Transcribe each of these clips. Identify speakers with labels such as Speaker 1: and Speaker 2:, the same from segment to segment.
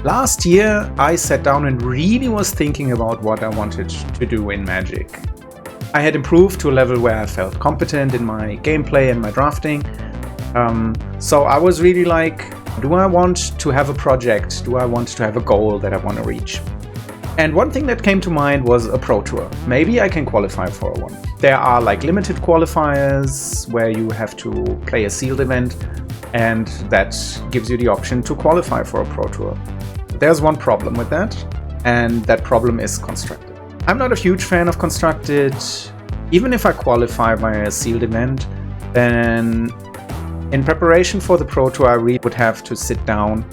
Speaker 1: Last year, I sat down and really was thinking about what I wanted to do in Magic. I had improved to a level where I felt competent in my gameplay and my drafting. So I was really like, do I want to have a project? Do I want to have a goal that I want to reach? And one thing that came to mind was a Pro Tour. Maybe I can qualify for one. There are like limited qualifiers where you have to play a sealed event, and that gives you the option to qualify for a Pro Tour. There's one problem with that, and that problem is Constructed. I'm not a huge fan of Constructed. Even if I qualify via a sealed event, then in preparation for the Pro Tour, I really would have to sit down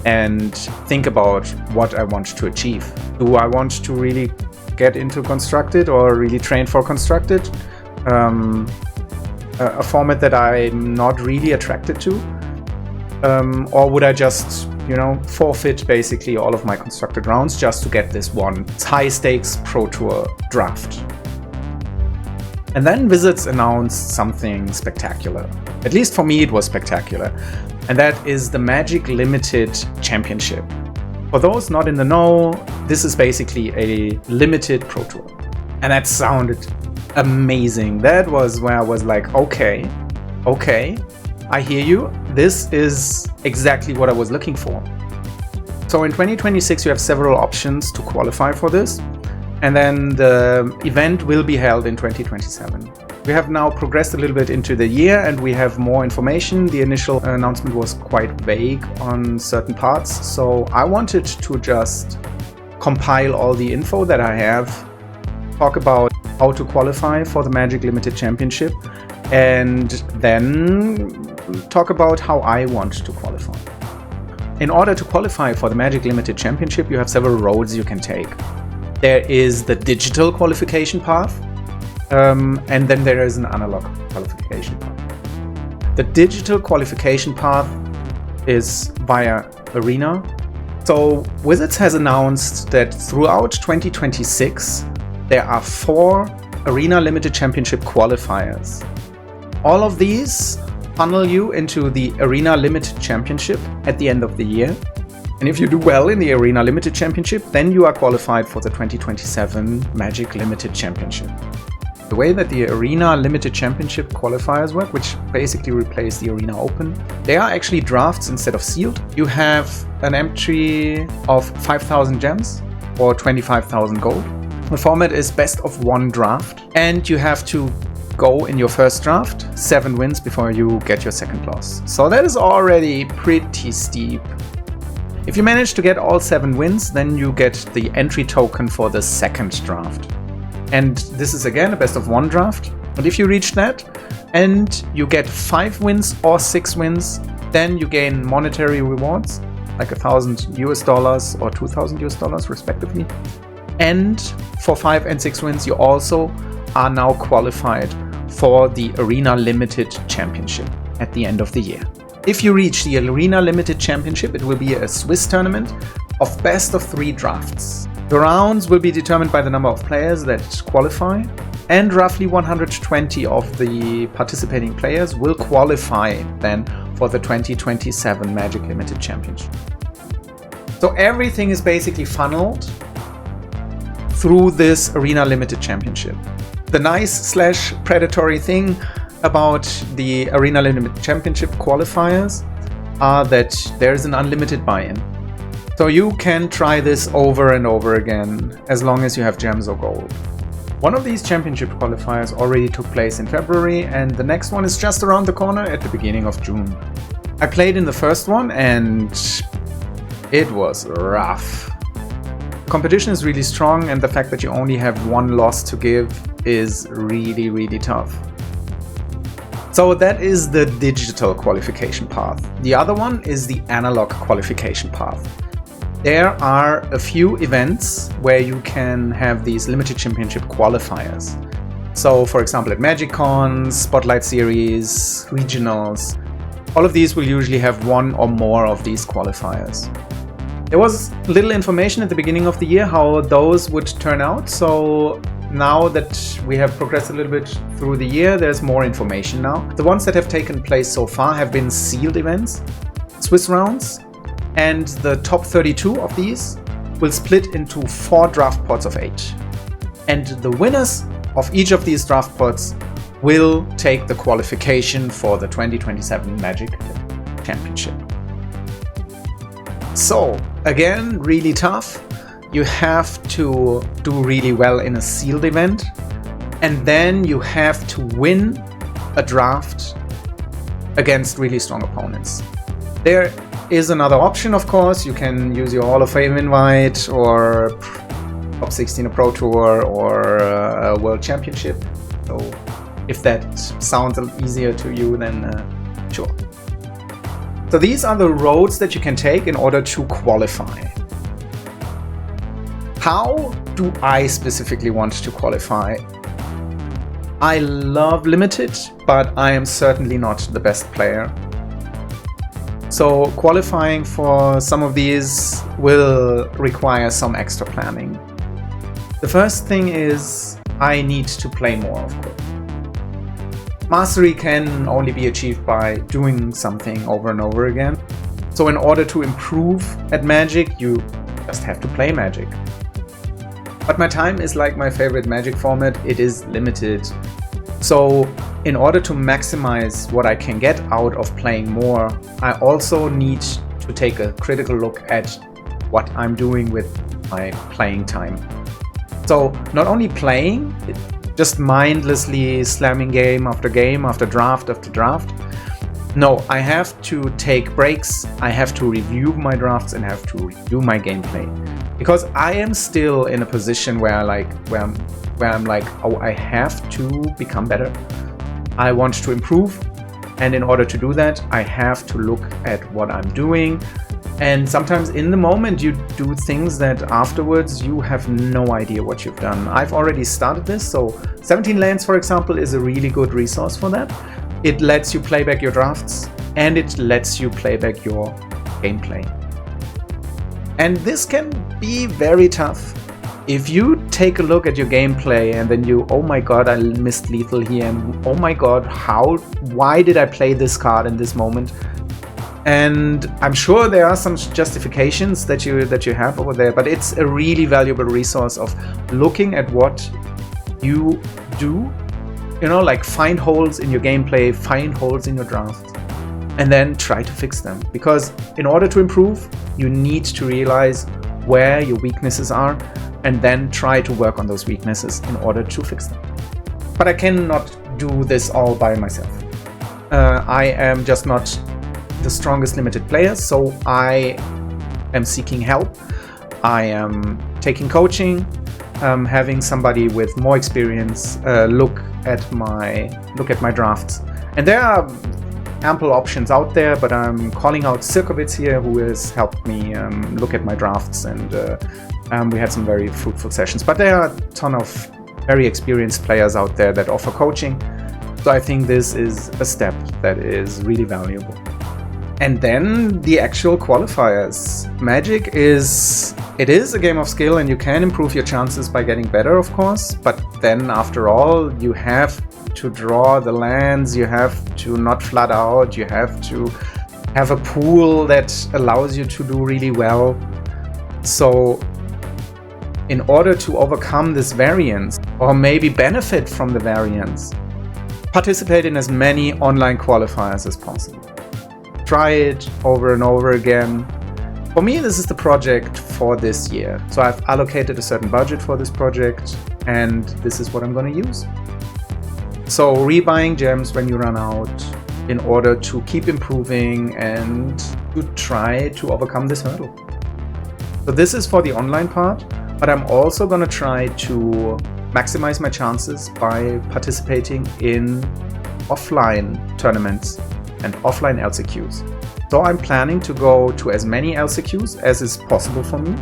Speaker 1: and think about what I want to achieve. Do I want to really get into Constructed or really train for Constructed? A format that I'm not really attracted to? Or would I just, forfeit basically all of my Constructed rounds just to get this one high stakes Pro Tour draft? And then Wizards announced something spectacular. At least for me it was spectacular. And that is the Magic Limited Championship. For those not in the know, this is basically a limited Pro Tour. And that sounded amazing. That was where I was like, okay, I hear you. This is exactly what I was looking for. So in 2026 you have several options to qualify for this. And then the event will be held in 2027. We have now progressed a little bit into the year and we have more information. The initial announcement was quite vague on certain parts, so I wanted to just compile all the info that I have, talk about how to qualify for the Magic Limited Championship, and then talk about how I want to qualify. In order to qualify for the Magic Limited Championship, you have several roads you can take. There is the digital qualification path, and then there is an analog qualification path. The digital qualification path is via Arena. So Wizards has announced that throughout 2026, there are 4 Arena Limited Championship qualifiers. All of these funnel you into the Arena Limited Championship at the end of the year. And if you do well in the Arena Limited Championship, then you are qualified for the 2027 Magic Limited Championship. The way that the Arena Limited Championship qualifiers work, which basically replace the Arena Open, they are actually drafts instead of sealed. You have an entry of 5,000 gems or 25,000 gold. The format is best of 1 draft, and you have to go in your first draft 7 wins before you get your second loss. So that is already pretty steep. If you manage to get all 7 wins, then you get the entry token for the second draft. And this is again a best of 1 draft. And if you reach that and you get 5 wins or 6 wins, then you gain monetary rewards, like $1,000 or $2,000 respectively. And for 5 and 6 wins, you also are now qualified for the Arena Limited Championship at the end of the year. If you reach the Arena Limited Championship, it will be a Swiss tournament of best of 3 drafts. The rounds will be determined by the number of players that qualify, and roughly 120 of the participating players will qualify then for the 2027 Magic Limited Championship. So everything is basically funneled through this Arena Limited Championship. The nice/predatory thing about the Arena Limited Championship qualifiers are that there is an unlimited buy-in. So you can try this over and over again as long as you have gems or gold. One of these championship qualifiers already took place in February, and the next one is just around the corner at the beginning of June. I played in the first one and it was rough. Competition is really strong, and the fact that you only have 1 loss to give is really, really tough. So that is the digital qualification path. The other one is the analog qualification path. There are a few events where you can have these limited championship qualifiers. So for example at MagicCon, Spotlight Series, Regionals, all of these will usually have 1 or more of these qualifiers. There was little information at the beginning of the year how those would turn out, so now that we have progressed a little bit through the year, there's more information now. The ones that have taken place so far have been sealed events, Swiss rounds, and the top 32 of these will split into 4 draft pots of 8. And the winners of each of these draft pots will take the qualification for the 2027 Magic Championship. So, again, really tough. You have to do really well in a sealed event, and then you have to win a draft against really strong opponents. There is another option, of course. You can use your Hall of Fame invite or Top 16 a Pro Tour or a World Championship. So if that sounds a little easier to you, then sure. So these are the roads that you can take in order to qualify. How do I specifically want to qualify? I love Limited, but I am certainly not the best player. So qualifying for some of these will require some extra planning. The first thing is I need to play more, of course. Mastery can only be achieved by doing something over and over again. So in order to improve at Magic, you just have to play Magic. But my time is like my favorite Magic format, it is limited. So in order to maximize what I can get out of playing more, I also need to take a critical look at what I'm doing with my playing time. So not only playing, just mindlessly slamming game after draft after draft. No, I have to take breaks, I have to review my drafts and have to review my gameplay. Because I am still in a position where I'm like, oh, I have to become better. I want to improve, and in order to do that, I have to look at what I'm doing. And sometimes in the moment you do things that afterwards you have no idea what you've done. I've already started this, so 17 Lands, for example, is a really good resource for that. It lets you play back your drafts, and it lets you play back your gameplay. And this can be very tough. If you take a look at your gameplay and then you, oh my god, I missed lethal here, and oh my god, why did I play this card in this moment? And I'm sure there are some justifications that you have over there, but it's a really valuable resource of looking at what you do, you know, like find holes in your gameplay, find holes in your draft, and then try to fix them. Because in order to improve, you need to realize where your weaknesses are and then try to work on those weaknesses in order to fix them. But I cannot do this all by myself. I am just not the strongest limited player, so I am seeking help. I am taking coaching, having somebody with more experience look at my drafts. And there are ample options out there, but I'm calling out Sirkovitz here, who has helped me look at my drafts, and we had some very fruitful sessions. But there are a ton of very experienced players out there that offer coaching, so I think this is a step that is really valuable. And then the actual qualifiers. Magic is a game of skill, and you can improve your chances by getting better, of course, but then after all, you have to draw the lands, you have to not flood out, you have to have a pool that allows you to do really well. So in order to overcome this variance, or maybe benefit from the variance, participate in as many online qualifiers as possible. Try it over and over again. For me, this is the project for this year. So I've allocated a certain budget for this project, and this is what I'm going to use. So rebuying gems when you run out in order to keep improving and to try to overcome this hurdle. So this is for the online part, but I'm also going to try to maximize my chances by participating in offline tournaments and offline LCQs. So I'm planning to go to as many LCQs as is possible for me.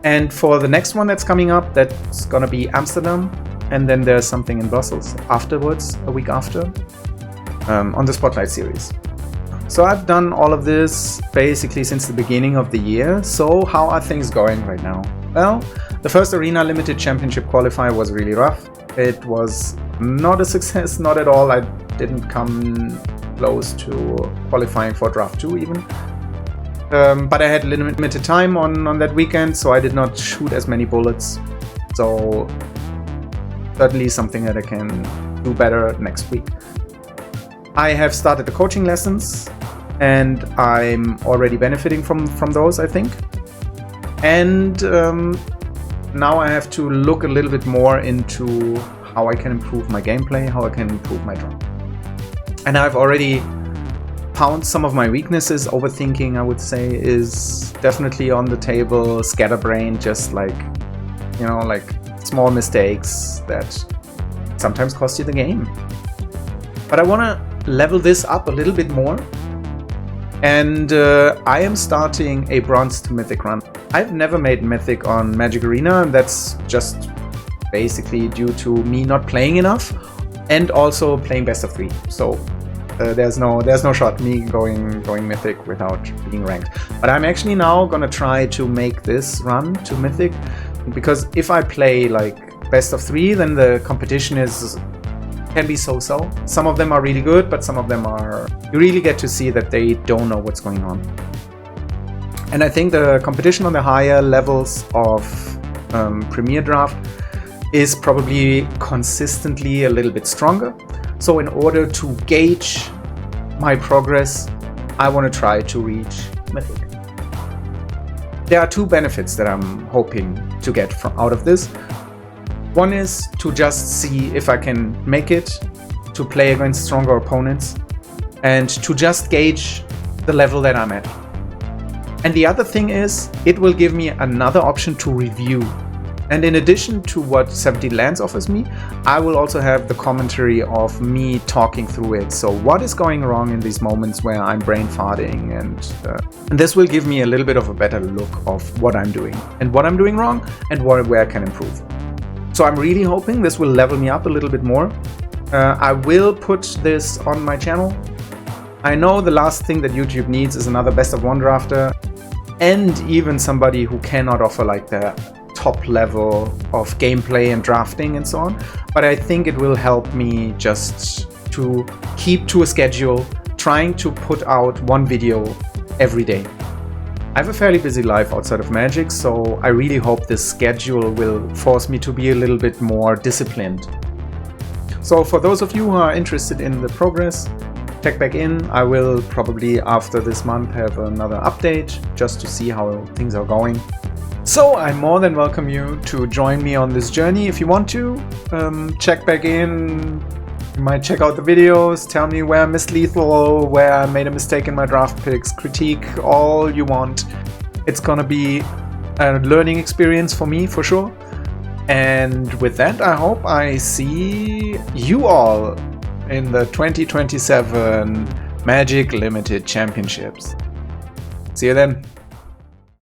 Speaker 1: And for the next one that's coming up, that's gonna be Amsterdam, and then there's something in Brussels afterwards, a week after, on the Spotlight series. So I've done all of this basically since the beginning of the year. So how are things going right now? Well, the first Arena Limited Championship qualifier was really rough. It was not a success, not at all. I didn't come close to qualifying for Draft 2 even. But I had limited time on that weekend, so I did not shoot as many bullets. So certainly something that I can do better next week. I have started the coaching lessons, and I'm already benefiting from those, I think. And now I have to look a little bit more into how I can improve my gameplay, how I can improve my draft. And I've already found some of my weaknesses. Overthinking, I would say, is definitely on the table. Scatterbrain, just like, you know, like small mistakes that sometimes cost you the game. But I want to level this up a little bit more. And I am starting a bronze to mythic run. I've never made mythic on Magic Arena, and that's just basically due to me not playing enough and also playing best of 3. So there's no shot me going mythic without being ranked. But I'm actually now gonna try to make this run to mythic, because if I play like best of 3, then the competition can be so-so. Some of them are really good, but some of them are, you really get to see that they don't know what's going on. And I think the competition on the higher levels of Premier Draft is probably consistently a little bit stronger. So in order to gauge my progress, I want to try to reach Mythic. There are 2 benefits that I'm hoping to get out of this. One is to just see if I can make it to play against stronger opponents and to just gauge the level that I'm at. And the other thing is, it will give me another option to review. And in addition to what 17 Lands offers me, I will also have the commentary of me talking through it. So what is going wrong in these moments where I'm brain farting, and this will give me a little bit of a better look of what I'm doing and what I'm doing wrong and where I can improve. So I'm really hoping this will level me up a little bit more. I will put this on my channel. I know the last thing that YouTube needs is another best of 1 drafter, and even somebody who cannot offer like the top level of gameplay and drafting and so on. But I think it will help me just to keep to a schedule, trying to put out 1 video every day. I have a fairly busy life outside of Magic, so I really hope this schedule will force me to be a little bit more disciplined. So for those of you who are interested in the progress, check back in. I will probably after this month have another update just to see how things are going. So I more than welcome you to join me on this journey if you want to. Check back in. You might check out the videos, tell me where I missed lethal, where I made a mistake in my draft picks, critique all you want. It's gonna be a learning experience for me, for sure. And with that, I hope I see you all in the 2027 Magic Limited Championships. See you then.